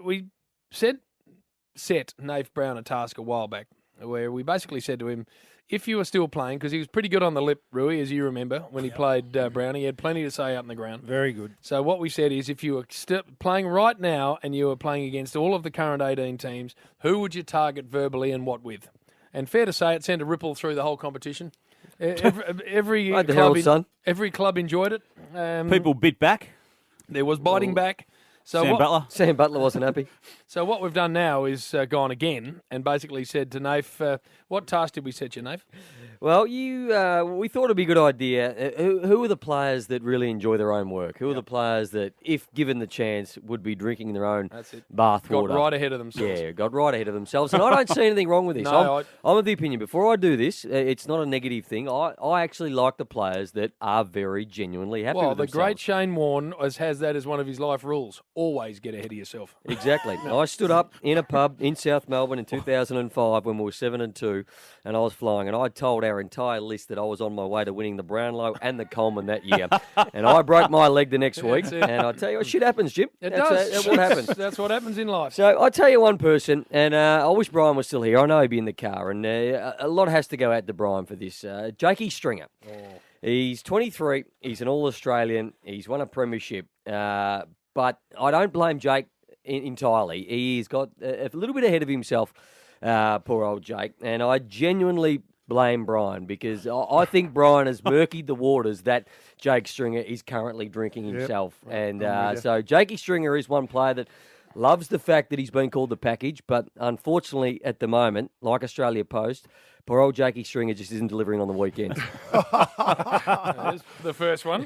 we set Nath Brown a task a while back where we basically said to him, if you were still playing, because he was pretty good on the lip, Rui, as you remember, when he played Brown, he had plenty to say out in the ground. Very good. So what we said is if you were playing right now and you were playing against all of the current 18 teams, who would you target verbally and what with? And fair to say, it sent a ripple through the whole competition. Every Like the club Herald Sun. every club enjoyed it. People bit back. There was biting back. So Sam Butler. Sam Butler wasn't happy. So what we've done now is gone again and basically said to Nath, what task did we set you, Nath? Well, we thought it'd be a good idea. Who are the players that really enjoy their own work? Who are the players that, if given the chance, would be drinking their own bath Got water? right ahead of themselves. Yeah, got right ahead of themselves. And I don't see anything wrong with this. No, I'm of the opinion, before I do this, it's not a negative thing. I actually like the players that are very genuinely happy Well, with the themselves. great Shane Warne has that as one of his life rules. Always get ahead of yourself. Exactly. I stood up in a pub in South Melbourne in 2005 when we were 7-2, and I was flying, and I told our entire list that I was on my way to winning the Brownlow and the Coleman that year. And I broke my leg the next week, and I tell you what, shit happens, Jim. That's what happens. That's what happens in life. So I tell you one person, and I wish Brian was still here. I know he'd be in the car, and a lot has to go out to Brian for this. Jakey Stringer. Oh. He's 23. He's an All-Australian. He's won a premiership. But I don't blame Jake entirely. He's got a little bit ahead of himself, poor old Jake. And I genuinely blame Brian because I think Brian has murkied the waters that Jake Stringer is currently drinking himself. And so Jakey Stringer is one player that loves the fact that he's been called the package, but unfortunately at the moment, like Australia Post, poor old Jakey Stringer just isn't delivering on the weekend. There's the first one.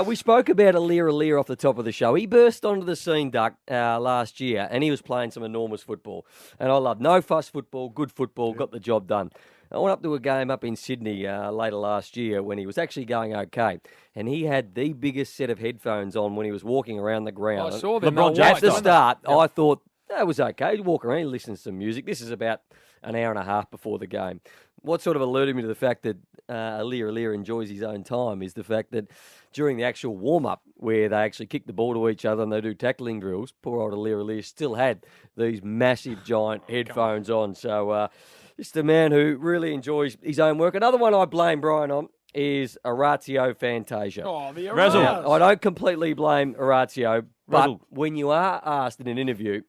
We spoke about Alir off the top of the show. He burst onto the scene, Duck, last year, and he was playing some enormous football. And I love no fuss football, good football, got the job done. I went up to a game up in Sydney later last year when he was actually going okay. And he had the biggest set of headphones on when he was walking around the ground. I saw them. LeBron At the James, start, I thought that was okay. He'd walk around, he listens to some music. This is about an hour and a half before the game. What sort of alerted me to the fact that Alir enjoys his own time is the fact that during the actual warm-up, where they actually kick the ball to each other and they do tackling drills, poor old Alir still had these massive, giant headphones on. So just a man who really enjoys his own work. Another one I blame Brian on is Orazio Fantasia. Oh, the Razzle. Araz. Now, I don't completely blame Orazio, but Razzle. when you are asked in an interview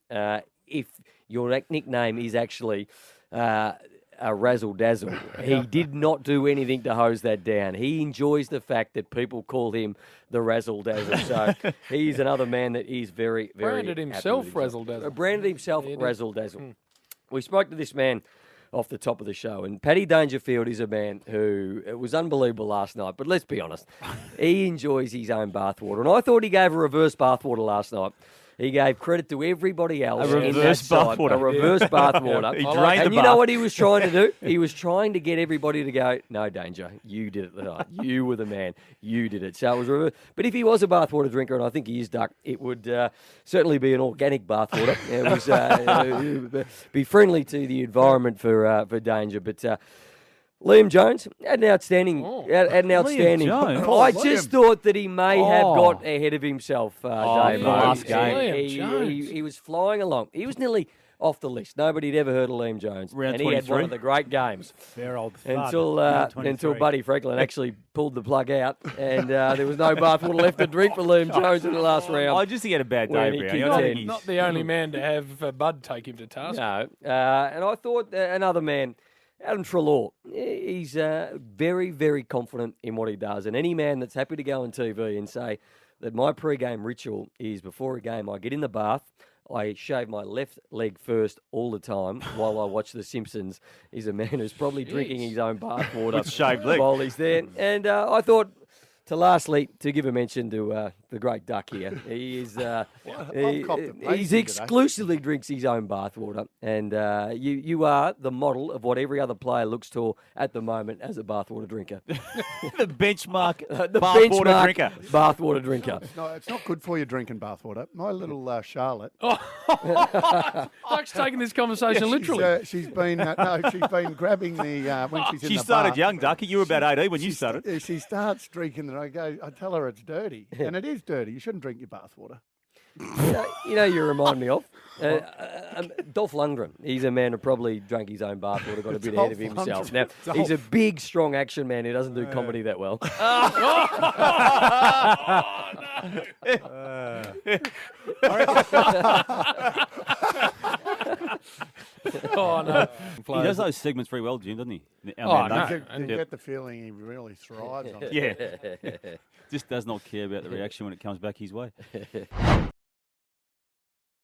if your nickname is actually a razzle dazzle, he did not do anything to hose that down. He enjoys the fact that people call him the razzle dazzle. So he's another man that is very, very Branded happy himself with razzle dazzle. Branded himself Yeah, he did. razzle dazzle. We spoke to this man off the top of the show, and Paddy Dangerfield is a man who it was unbelievable last night. But let's be honest, he enjoys his own bathwater, and I thought he gave a reverse bathwater last night. He gave credit to everybody else. A in reverse that side, bathwater. A reverse bathwater. He I drained like- the And you know bath. what he was trying to do? He was trying to get everybody to go, no, Danger, you did it tonight. You were the man. You did it. So it was reverse. But if he was a bathwater drinker, and I think he is, Duck, it would certainly be an organic bathwater. It was be friendly to the environment for Danger. But Liam Jones had an outstanding. Had an outstanding. Jones? I just thought that he may have Oh. got ahead of himself, Dave. last He- game. Liam Jones. he was flying along. He was nearly off the list. Nobody had ever heard of Liam Jones, Round and he had one 23. of the great games Fair old fud. until Buddy Franklin actually pulled the plug out, and there was no bathwater left to drink for Liam Jones in the last round. I just think he had a bad When day, he Brownie. kicked I don't in. think he's... Not the only man to have Bud take him to task. No, and I thought another man, Adam Treloar, he's very, very confident in what he does. And any man that's happy to go on TV and say that my pre-game ritual is before a game, I get in the bath, I shave my left leg first all the time while I watch The Simpsons, is a man who's probably drinking his own bath water With shaved leg. while he's there. And I thought, to give a mention to the great Duck here. He is he's exclusively drinks his own bathwater, and you are the model of what every other player looks to at the moment as a bathwater drinker. the benchmark The bathwater benchmark drinker. bathwater drinker. No, it's not good for you drinking bathwater. My little Charlotte, Duck's taking this conversation literally. she's been grabbing the when she's in She the started bath. young, Ducky. You were about 18 when you started. She starts drinking, and I tell her it's dirty, and it is dirty. You shouldn't drink your bathwater. You remind me of Dolph Lundgren. He's a man who probably drank his own bathwater, got a bit ahead of Dolph himself. Lundgren. Now, he's a big, strong action man who doesn't do comedy that well. Oh, no. He does those segments very well, Jim, doesn't he? Oh, no. You get the feeling he really thrives on it. Yeah. Just does not care about the reaction when it comes back his way.